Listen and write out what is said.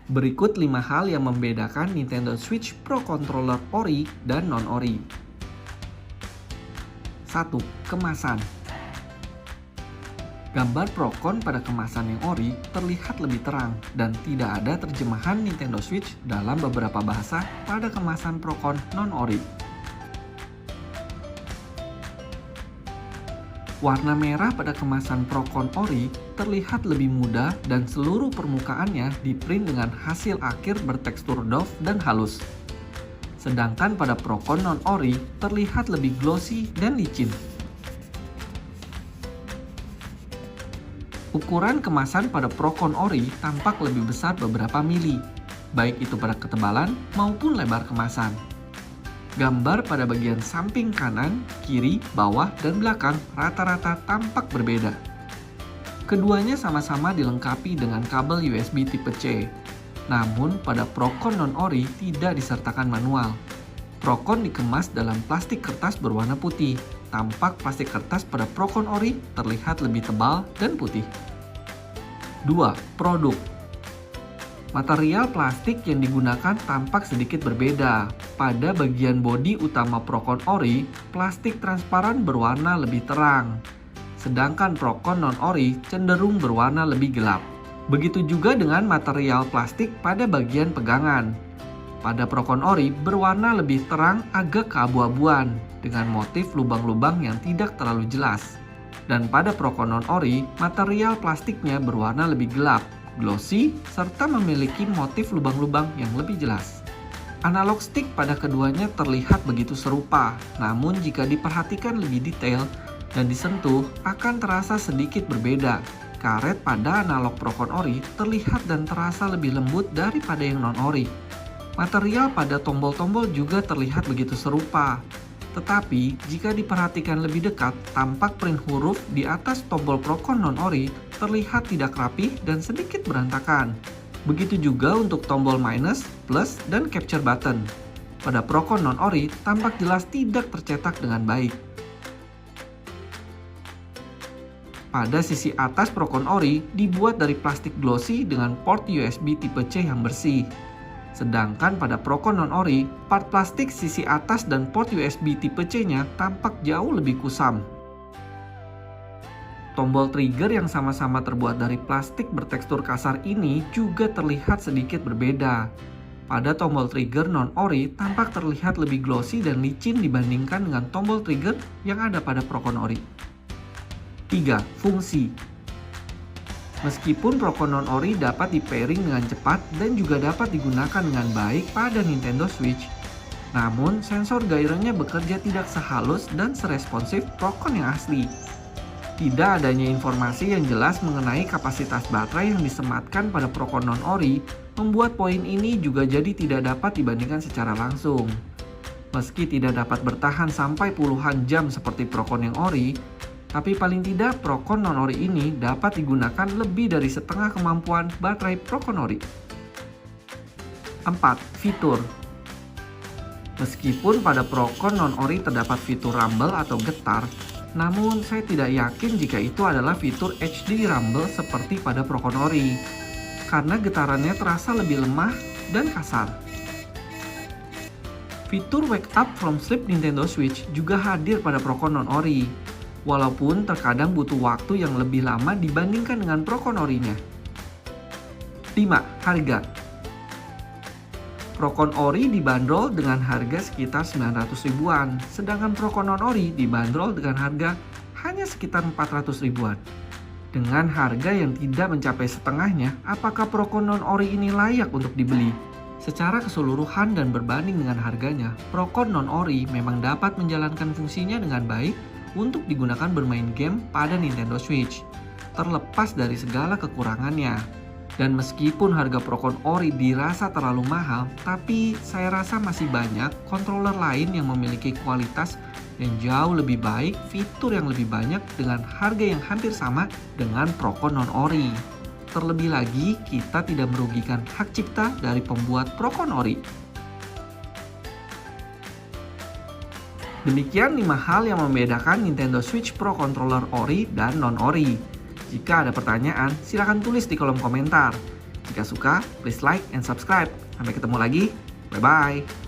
Berikut 5 hal yang membedakan Nintendo Switch Pro Controller Ori dan non-Ori. 1. Kemasan. Gambar Procon pada kemasan yang Ori terlihat lebih terang dan tidak ada terjemahan Nintendo Switch dalam beberapa bahasa pada kemasan Procon non-Ori. Warna merah pada kemasan Procon Ori terlihat lebih muda dan seluruh permukaannya diprint dengan hasil akhir bertekstur doff dan halus. Sedangkan pada Procon non-Ori terlihat lebih glossy dan licin. Ukuran kemasan pada Procon Ori tampak lebih besar beberapa mili, baik itu pada ketebalan maupun lebar kemasan. Gambar pada bagian samping kanan, kiri, bawah, dan belakang rata-rata tampak berbeda. Keduanya sama-sama dilengkapi dengan kabel USB tipe C. Namun pada Procon non-Ori tidak disertakan manual. Procon dikemas dalam plastik kertas berwarna putih. Tampak plastik kertas pada Procon Ori terlihat lebih tebal dan putih. 2. Produk. Material plastik yang digunakan tampak sedikit berbeda. Pada bagian bodi utama Procon Ori, plastik transparan berwarna lebih terang. Sedangkan Procon non-Ori cenderung berwarna lebih gelap. Begitu juga dengan material plastik pada bagian pegangan. Pada Procon Ori berwarna lebih terang agak keabu-abuan dengan motif lubang-lubang yang tidak terlalu jelas. Dan pada Procon non-Ori, material plastiknya berwarna lebih gelap, glossy, serta memiliki motif lubang-lubang yang lebih jelas. Analog stick pada keduanya terlihat begitu serupa, namun jika diperhatikan lebih detail dan disentuh akan terasa sedikit berbeda. Karet pada analog Procon Ori terlihat dan terasa lebih lembut daripada yang non-Ori. Material pada tombol-tombol juga terlihat begitu serupa. Tetapi, jika diperhatikan lebih dekat, tampak print huruf di atas tombol Procon non-Ori terlihat tidak rapi dan sedikit berantakan. Begitu juga untuk tombol minus, plus, dan capture button. Pada Procon non-Ori tampak jelas tidak tercetak dengan baik. Pada sisi atas Procon Ori dibuat dari plastik glossy dengan port USB tipe C yang bersih. Sedangkan pada Procon non-Ori, part plastik sisi atas dan port USB tipe C-nya tampak jauh lebih kusam. Tombol trigger yang sama-sama terbuat dari plastik bertekstur kasar ini juga terlihat sedikit berbeda. Pada tombol trigger non-Ori tampak terlihat lebih glossy dan licin dibandingkan dengan tombol trigger yang ada pada Procon Ori. 3. Fungsi. Meskipun Procon non-Ori dapat di-pairing dengan cepat dan juga dapat digunakan dengan baik pada Nintendo Switch, namun sensor gairahnya bekerja tidak sehalus dan seresponsif Procon yang asli. Tidak adanya informasi yang jelas mengenai kapasitas baterai yang disematkan pada Procon non-Ori membuat poin ini juga jadi tidak dapat dibandingkan secara langsung. Meski tidak dapat bertahan sampai puluhan jam seperti Procon yang Ori, tapi paling tidak Procon non-Ori ini dapat digunakan lebih dari setengah kemampuan baterai Procon Ori. 4. Fitur. Meskipun pada Procon non-Ori terdapat fitur rumble atau getar, namun saya tidak yakin jika itu adalah fitur HD rumble seperti pada Procon Ori, karena getarannya terasa lebih lemah dan kasar. Fitur Wake Up From Sleep Nintendo Switch juga hadir pada Procon non-Ori, walaupun terkadang butuh waktu yang lebih lama dibandingkan dengan Procon Ori-nya. 5. Harga. Procon Ori dibanderol dengan harga sekitar 900 ribuan, sedangkan Procon non-Ori dibanderol dengan harga hanya sekitar 400 ribuan. Dengan harga yang tidak mencapai setengahnya, apakah Procon non-Ori ini layak untuk dibeli? Secara keseluruhan dan berbanding dengan harganya, Procon non-Ori memang dapat menjalankan fungsinya dengan baik untuk digunakan bermain game pada Nintendo Switch, terlepas dari segala kekurangannya. Dan meskipun harga Procon Ori dirasa terlalu mahal, tapi saya rasa masih banyak controller lain yang memiliki kualitas yang jauh lebih baik, fitur yang lebih banyak dengan harga yang hampir sama dengan Procon non-Ori. Terlebih lagi, kita tidak merugikan hak cipta dari pembuat Procon Ori. Demikian 5 hal yang membedakan Nintendo Switch Pro Controller Ori dan non-Ori. Jika ada pertanyaan, silakan tulis di kolom komentar. Jika suka, please like and subscribe. Sampai ketemu lagi. Bye-bye.